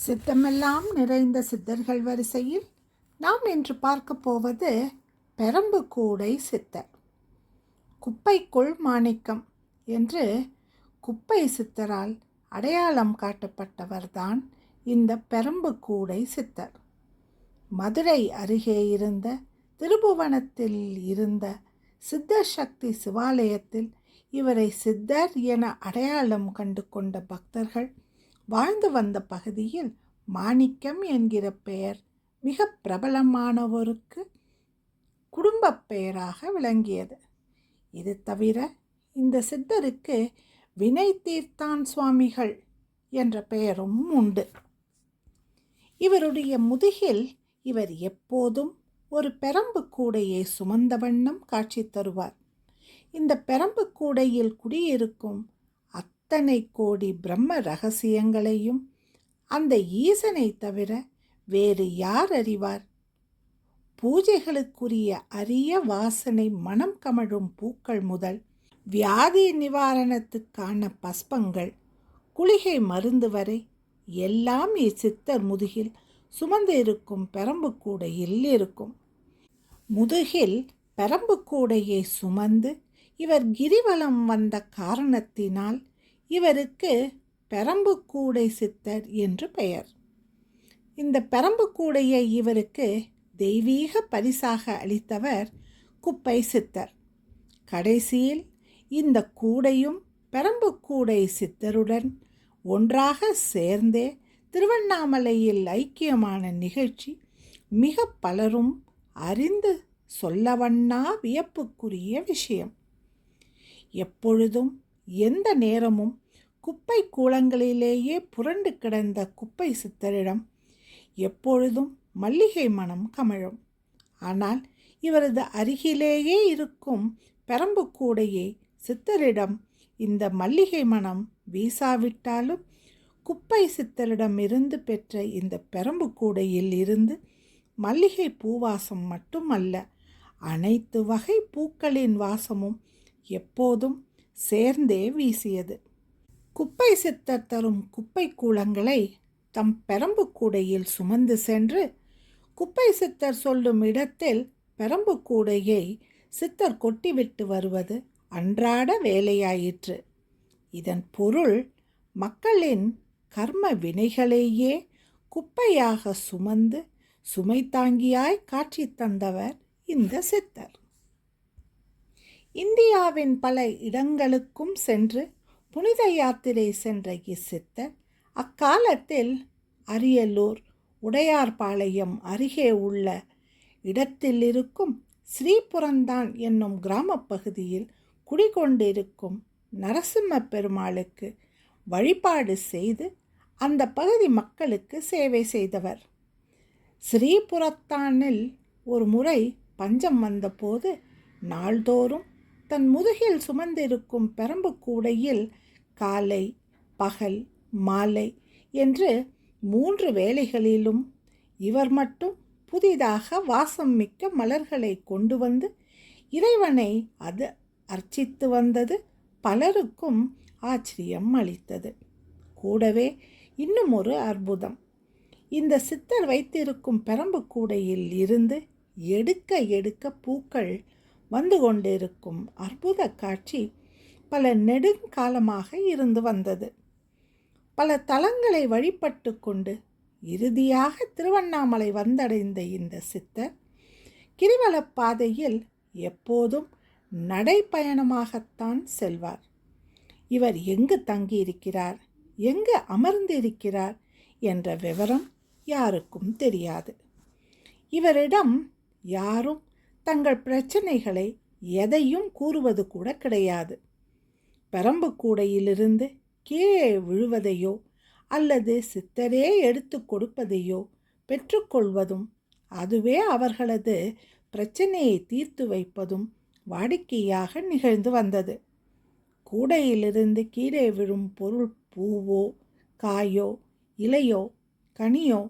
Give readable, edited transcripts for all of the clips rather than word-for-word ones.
சித்தமெல்லாம் நிறைந்த சித்தர்கள் வரிசையில் நாம் இன்று பார்க்க போவது பெரம்புக்கூடை சித்தர். குப்பைக்குள் மாணிக்கம் என்று குப்பை சித்தரால் அடையாளம் காட்டப்பட்டவர்தான் இந்த பெரம்புக்கூடை சித்தர். மதுரை அருகே இருந்த திருபுவனத்தில் இருந்த சித்தசக்தி சிவாலயத்தில் இவரை சித்தர் என அடையாளம் கண்டு கொண்ட பக்தர்கள் வாழ்ந்து வந்த பகுதியில் மாணிக்கம் என்கிற பெயர் மிக பிரபலமானவருக்கு குடும்ப பெயராக விளங்கியது. இது தவிர இந்த சித்தருக்கு வினை தீர்த்தான் சுவாமிகள் என்ற பெயரும் உண்டு. இவருடைய முதுகில் இவர் எப்போதும் ஒரு பெரம்பு கூடையை சுமந்த வண்ணம் காட்சி தருவார். இந்த பெரம்பு கூடையில் குடியிருக்கும் அத்தனை கோடி பிரம்ம ரகசியங்களையும் அந்த ஈசனை தவிர வேறு யார் அறிவார்? பூஜைகளுக்குரிய அரிய வாசனை மனம் கமழும் பூக்கள் முதல் வியாதி நிவாரணத்துக்கான பஸ்பங்கள், குளிகை மருந்து வரை எல்லாம் இச்சித்தர் முதுகில் சுமந்து இருக்கும் பெரம்பு கூடையில் இருக்கும். முதுகில் பெரம்பு கூடையை சுமந்து இவர் கிரிவலம் வந்த காரணத்தினால் இவருக்கு பெரம்புக்கூடை சித்தர் என்று பெயர். இந்த பெரம்புக்கூடையை இவருக்கு தெய்வீக பரிசாக அளித்தவர் குப்பை சித்தர். கடைசியில் இந்த கூடையும் பெரம்புக்கூடை சித்தருடன் ஒன்றாக சேர்ந்தே திருவண்ணாமலையில் ஐக்கியமான நிகழ்ச்சி மிக பலரும் அறிந்து சொல்லவண்ணா வியப்புக்குரிய விஷயம். எப்பொழுதும் எந்த நேரமும் குப்பை கூளங்களிலேயே புரண்டு கிடந்த குப்பை சித்தரிடம் எப்பொழுதும் மல்லிகை மனம் கமழும். ஆனால் இவரது அருகிலேயே இருக்கும் பெரம்பு கூடையை சித்தரிடம் இந்த மல்லிகை மனம் வீசாவிட்டாலும் குப்பை சித்தரிடமிருந்து பெற்ற இந்த பெரம்பு கூடையில் இருந்து மல்லிகை பூவாசம் மட்டுமல்ல, அனைத்து வகை பூக்களின் வாசமும் எப்போதும் சேர்ந்தே வீசியது. குப்பை சித்தர் தரும் குப்பை கூளங்களை தம் பெரம்பு கூடையில் சுமந்து சென்று குப்பை சித்தர் சொல்லும் இடத்தில் பெரம்பு கூடையை சித்தர் கொட்டிவிட்டு வருவது அன்றாட வேலையாயிற்று. இதன் பொருள் மக்களின் கர்ம வினைகளையே குப்பையாக சுமந்து சுமை தாங்கியாய் காட்சி தந்தவர் இந்த சித்தர். இந்தியாவின் பல இடங்களுக்கும் சென்று புனித யாத்திரை சென்ற இச்சித்தர் அக்காலத்தில் அரியலூர் உடையார்பாளையம் அருகே உள்ள இடத்தில் இருக்கும் ஸ்ரீபுரந்தான் என்னும் கிராம பகுதியில் குடிகொண்டிருக்கும் நரசிம்ம பெருமாளுக்கு வழிபாடு செய்து அந்த பகுதி மக்களுக்கு சேவை செய்தவர். ஸ்ரீபுரத்தானில் ஒரு முறை பஞ்சம் வந்தபோது நாள்தோறும் தன் முதுகில் சுமந்திருக்கும் பெரம்பு கூடையில் காலை, பகல், மாலை என்று 3 வேளைகளிலும் இவர் மட்டும் புதிதாக வாசம் மிக்க மலர்களை கொண்டு வந்து இறைவனை அது அர்ச்சித்து வந்தது பலருக்கும் ஆச்சரியம் அளித்தது. கூடவே இன்னும் ஒரு அற்புதம். இந்த சித்தர் வைத்திருக்கும் பெரம்பு கூடையில் இருந்து எடுக்க எடுக்க பூக்கள் வந்து கொண்டிருக்கும் அற்புத காட்சி பல நெடுங்காலமாக இருந்து வந்தது. பல தலங்களை வழிபட்டு கொண்டு இறுதியாக திருவண்ணாமலை வந்தடைந்த இந்த சித்தர் கிரிவலப் பாதையில் எப்போதும் நடைப்பயணமாகத்தான் செல்வார். இவர் எங்கு தங்கியிருக்கிறார், எங்கு அமர்ந்திருக்கிறார் என்ற விவரம் யாருக்கும் தெரியாது. இவரிடம் யாரும் தங்கள் பிரச்சனைகளை எதையும் கூறுவது கூட கிடையாது. பெரம்பு கூடையிலிருந்து கீழே விழுவதையோ அல்லது சித்தரே எடுத்து கொடுப்பதையோ பெற்றுக்கொள்வதும் அதுவே அவர்களது பிரச்சனையை தீர்த்து வைப்பதும் வாடிக்கையாக நிகழ்ந்து வந்தது. கூடையிலிருந்து கீழே விழும் பொருள் பூவோ, காயோ, இலையோ, கனியோ,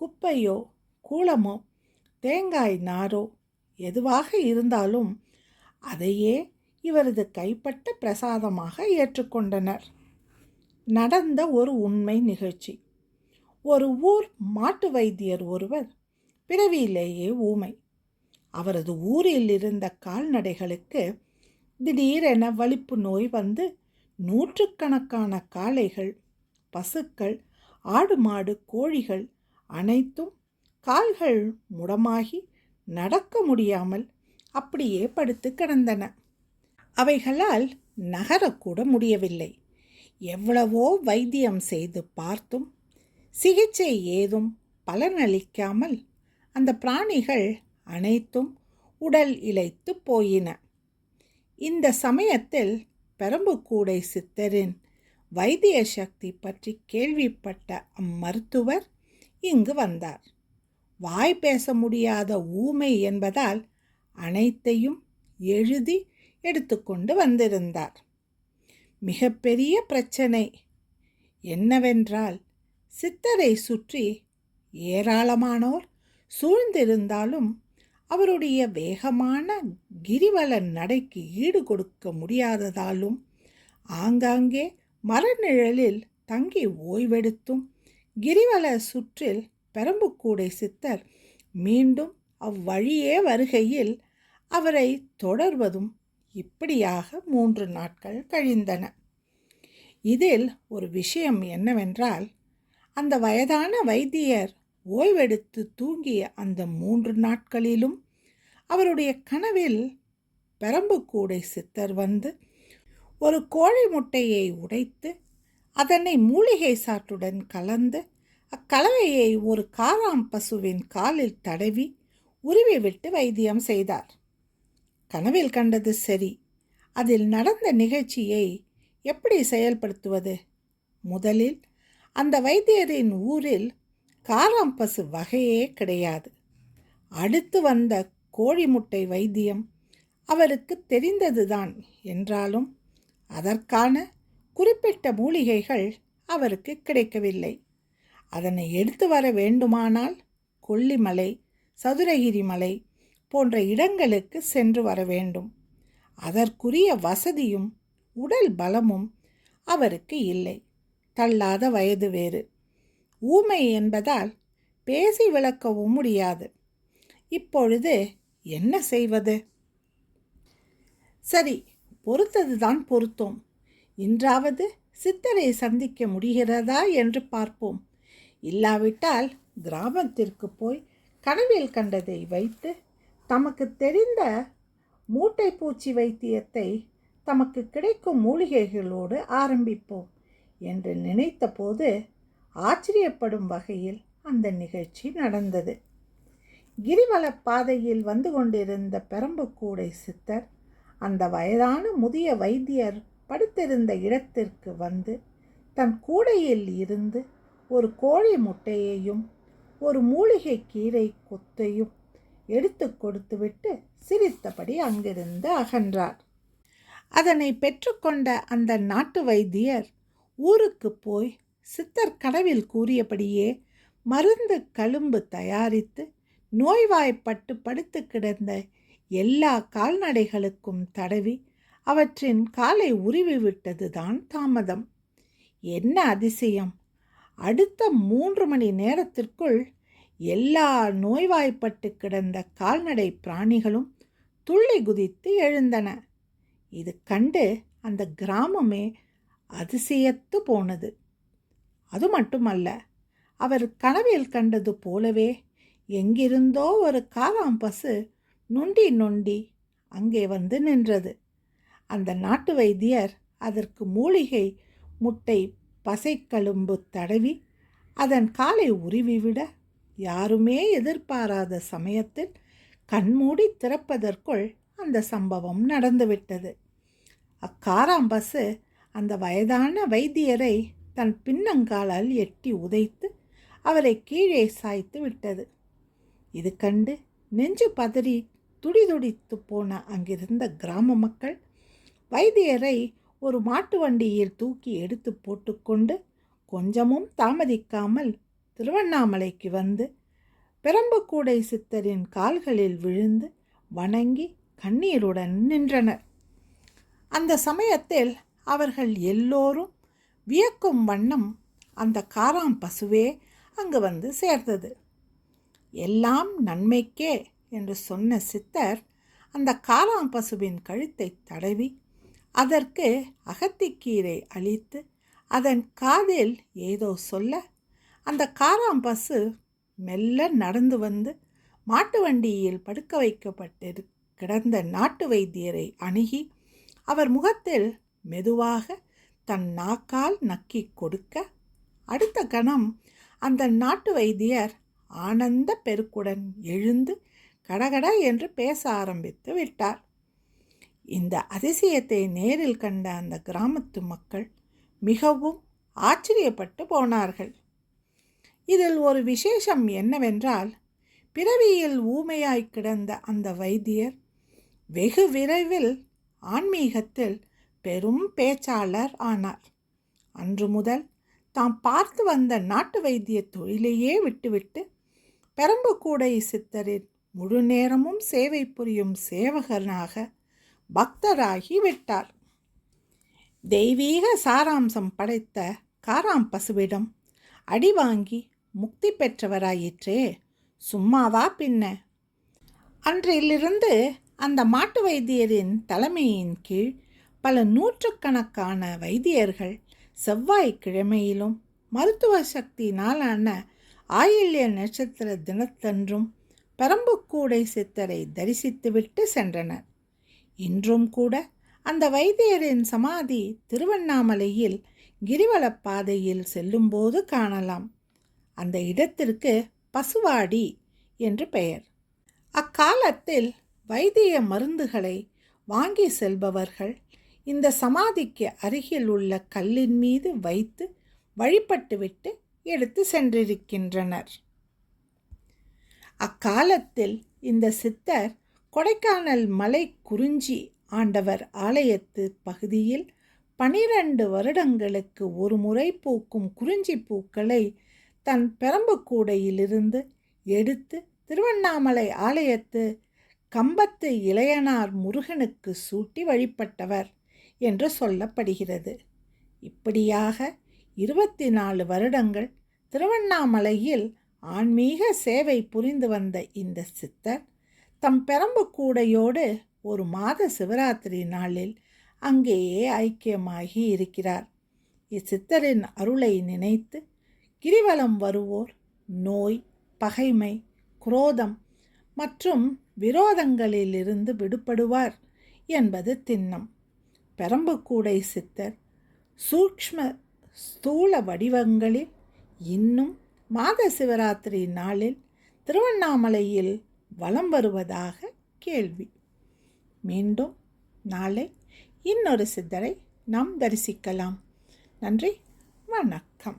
குப்பையோ, கூளமோ, தேங்காய் நாரோ எதுவாக இருந்தாலும் அதையே இவரது கைப்பட்ட பிரசாதமாக ஏற்றுக்கொண்டனர். நடந்த ஒரு உண்மை நிகழ்ச்சி. ஒரு ஊர் மாட்டு வைத்தியர் ஒருவர் பிறவியிலேயே ஊமை. அவரது ஊரில் இருந்த கால்நடைகளுக்கு திடீரென வலிப்பு நோய் வந்து நூற்றுக்கணக்கான காளைகள், பசுக்கள், ஆடு மாடு, கோழிகள் அனைத்தும் கால்கள் முடமாகி நடக்க முடியாமல் அப்படியே படுத்து கிடந்தன. அவைகளால் நகரக்கூட முடியவில்லை. எவ்வளவோ வைத்தியம் செய்து பார்த்தும் சிகிச்சை ஏதும் பலனளிக்காமல் அந்த பிராணிகள் அனைத்தும் உடல் இளைத்து போயின. இந்த சமயத்தில் பெரம்புக்கூடை சித்தரின் வைத்திய சக்தி பற்றி கேள்விப்பட்ட அம்மருத்துவர் இங்கு வந்தார். வாய் பேச முடியாத ஊமை என்பதால் அனைத்தையும் எழுதி எடுத்துக்கொண்டு வந்திருந்தார். மிகப்பெரிய பிரச்சனை என்னவென்றால், சித்தரை சுற்றி ஏராளமானோர் சூழ்ந்திருந்தாலும் அவருடைய வேகமான கிரிவல நடைக்கு ஈடு கொடுக்க முடியாததாலும் ஆங்காங்கே மரநிழலில் தங்கி ஓய்வெடுத்தும் கிரிவல சுற்றில் பெரம்புக்கூடை சித்தர் மீண்டும் அவ்வழியே வருகையில் அவரை தொடர்வதும் இப்படியாக 3 நாட்கள் கழிந்தன. இதில் ஒரு விஷயம் என்னவென்றால், அந்த வயதான வைத்தியர் ஓய்வெடுத்து தூங்கிய அந்த 3 நாட்களிலும் அவருடைய கனவில் பெரம்புக்கூடை சித்தர் வந்து ஒரு கோழி முட்டையை உடைத்து அதனை மூலிகை சாற்றுடன் கலந்து அக்கலவையை ஒரு காராம் பசுவின் காலில் தடவி உருவி விட்டு வைத்தியம் செய்தார். கனவில் கண்டது சரி, அதில் நடந்த நிகழ்ச்சியை எப்படி செயல்படுத்துவது? முதலில் அந்த வைத்தியரின் ஊரில் காராம் பசு வகையே கிடையாது. அடுத்து வந்த கோழி முட்டை வைத்தியம் அவருக்கு தெரிந்ததுதான் என்றாலும் அதற்கான குறிப்பிட்ட மூலிகைகள் அவருக்கு கிடைக்கவில்லை. அதனை எடுத்து வர வேண்டுமானால் கொல்லிமலை, சதுரகிரி மலை போன்ற இடங்களுக்கு சென்று வர வேண்டும். அதற்குரிய வசதியும் உடல் பலமும் அவருக்கு இல்லை. தள்ளாத வயது வேறு. ஊமை என்பதால் பேசி விளக்கவும் முடியாது. இப்பொழுது என்ன செய்வது? சரி, பொறுத்ததுதான் பொறுத்தோம். இன்றாவது சித்தரை சந்திக்க முடிகிறதா என்று பார்ப்போம். இல்லாவிட்டால் கிராமத்திற்கு போய் கனவில் கண்டதை வைத்து தமக்கு தெரிந்த மூட்டை பூச்சி வைத்தியத்தை தமக்கு கிடைக்கும் மூலிகைகளோடு ஆரம்பிப்போம் என்று நினைத்தபோது ஆச்சரியப்படும் வகையில் அந்த நிகழ்ச்சி நடந்தது. கிரிவல பாதையில் வந்து கொண்டிருந்த பெரம்புக்கூடை சித்தர் அந்த வயதான முதிய வைத்தியர் படுத்திருந்த இடத்திற்கு வந்து தன் கூடையில் இருந்து ஒரு கோழி முட்டையையும் ஒரு மூலிகை கீரை கொத்தையும் எடுத்து கொடுத்துவிட்டு சிரித்தபடி அங்கிருந்து அகன்றார். அதனை பெற்றுக்கொண்ட அந்த நாட்டு வைத்தியர் ஊருக்கு போய் சித்தர் கனவில் கூறியபடியே மருந்து களும்பு தயாரித்து நோய்வாய்ப்பட்டு படுத்து கிடந்த எல்லா கால்நடைகளுக்கும் தடவி அவற்றின் காலை உருவி விட்டதுதான் தாமதம். என்ன அதிசயம்! அடுத்த 3 மணி நேரத்திற்குள் எல்லா நோய்வாய்ப்பட்டு கிடந்த கால்நடை பிராணிகளும் துள்ளி குதித்து எழுந்தன. இது கண்டு அந்த கிராமமே அதிசயத்து போனது. அது மட்டுமல்ல, அவர் கனவில் கண்டது போலவே எங்கிருந்தோ ஒரு காராம் பசு நொண்டி நொண்டி அங்கே வந்து நின்றது. அந்த நாட்டு வைத்தியர் அதற்கு மூலிகை முட்டை பசைக்கழும்பு தடவி அதன் காலை உருவிவிட யாருமே எதிர்பாராத சமயத்தில் கண்மூடி திறப்பதற்குள் அந்த சம்பவம் நடந்துவிட்டது. அக்காராம்பசு அந்த வயதான வைத்தியரை தன் பின்னங்காலால் எட்டி உதைத்து அவரை கீழே சாய்த்து விட்டது. இது கண்டு நெஞ்சு பதறி துடிதுடித்து போன அங்கிருந்த கிராம மக்கள் வைத்தியரை ஒரு மாட்டு வண்டியில் தூக்கி எடுத்து போட்டுக்கொண்டு கொஞ்சமும் தாமதிக்காமல் திருவண்ணாமலைக்கு வந்து பெரம்புக்கூடை சித்தரின் கால்களில் விழுந்து வணங்கி கண்ணீருடன் நின்றனர். அந்த சமயத்தில் அவர்கள் எல்லோரும் வியக்கும் வண்ணம் அந்த காராம் பசுவே அங்கு வந்து சேர்ந்தது. எல்லாம் நன்மைக்கே என்று சொன்ன சித்தர் அந்த காராம் பசுவின் கழுத்தை தடவி அதற்கு அகத்திக்கீரை அளித்து அதன் காதில் ஏதோ சொல்ல அந்த காராம் பசு மெல்ல நடந்து வந்து மாட்டு வண்டியில் படுக்க வைக்கப்பட்டு கிடந்த நாட்டு வைத்தியரை அணுகி அவர் முகத்தில் மெதுவாக தன் நாக்கால் நக்கி கொடுக்க அடுத்த கணம் அந்த நாட்டு வைத்தியர் ஆனந்த பெருக்குடன் எழுந்து கடகட என்று பேச ஆரம்பித்து விட்டார். இந்த அதிசயத்தை நேரில் கண்ட அந்த கிராமத்து மக்கள் மிகவும் ஆச்சரியப்பட்டு போனார்கள். இதில் ஒரு விசேஷம் என்னவென்றால், பிறவியில் ஊமையாய் கிடந்த அந்த வைத்தியர் வெகு விரைவில் ஆன்மீகத்தில் பெரும் பேச்சாளர் ஆனார். அன்று முதல் தாம் பார்த்து வந்த நாட்டு வைத்திய தொழிலையே விட்டுவிட்டு பெரம்புக்கூடை சித்தரின் முழு நேரமும் சேவை புரியும் சேவகனாக பக்தராகி விட்டார். தெய்வீக சாராம்சம் படைத்த காராம் பசுவிடம் அடி வாங்கி முக்தி பெற்றவராயிற்றே, சும்மாவா பின்ன? அன்றிலிருந்து அந்த மாட்டு வைத்தியரின் தலைமையின் கீழ் பல நூற்றுக்கணக்கான வைத்தியர்கள் செவ்வாய்க்கிழமையிலும் மருத்துவ சக்தி நாளான ஆயில்ய நட்சத்திர தினத்தன்றும் பெரம்புக்கூடை சித்தரை தரிசித்துவிட்டு சென்றனர். இன்றும் கூட அந்த வைத்தியரின் சமாதி திருவண்ணாமலையில் கிரிவலப் பாதையில் செல்லும்போது காணலாம். அந்த இடத்திற்கு பசுவாடி என்று பெயர். அக்காலத்தில் வைத்திய மருந்துகளை வாங்கி செல்பவர்கள் இந்த சமாதிக்கு அருகில் உள்ள கல்லின் மீது வைத்து வழிபட்டுவிட்டு எடுத்து சென்றிருக்கின்றனர். அக்காலத்தில் இந்த சித்தர் கொடைக்கானல் மலை குறிஞ்சி ஆண்டவர் ஆலயத்து பகுதியில் 12 வருடங்களுக்கு ஒரு முறை பூக்கும் குறிஞ்சி பூக்களை தன் பெரம்புக்கூடையிலிருந்து எடுத்து திருவண்ணாமலை ஆலயத்து கம்பத்து இளையனார் முருகனுக்கு சூட்டி வழிபட்டவர் என்று சொல்லப்படுகிறது. இப்படியாக 24 வருடங்கள் திருவண்ணாமலையில் ஆன்மீக சேவை புரிந்து வந்த இந்த சித்தர் தம் பெரம்புக்கூடையோடு ஒரு மாத சிவராத்திரி நாளில் அங்கேயே ஐக்கியமாகி இருக்கிறார். இச்சித்தரின் அருளை நினைத்து கிரிவலம் வருவோர் நோய், பகைமை, குரோதம் மற்றும் விரோதங்களிலிருந்து விடுபடுவார் என்பது திண்ணம். பெரம்புக்கூடை சித்தர் சூக்ஷ்ம ஸ்தூல வடிவங்களில் இன்னும் மாத சிவராத்திரி நாளில் திருவண்ணாமலையில் வலம் வருவதாக கேள்வி. மீண்டும் நாளை இன்னொரு சித்தரை நாம் தரிசிக்கலாம். நன்றி, வணக்கம்.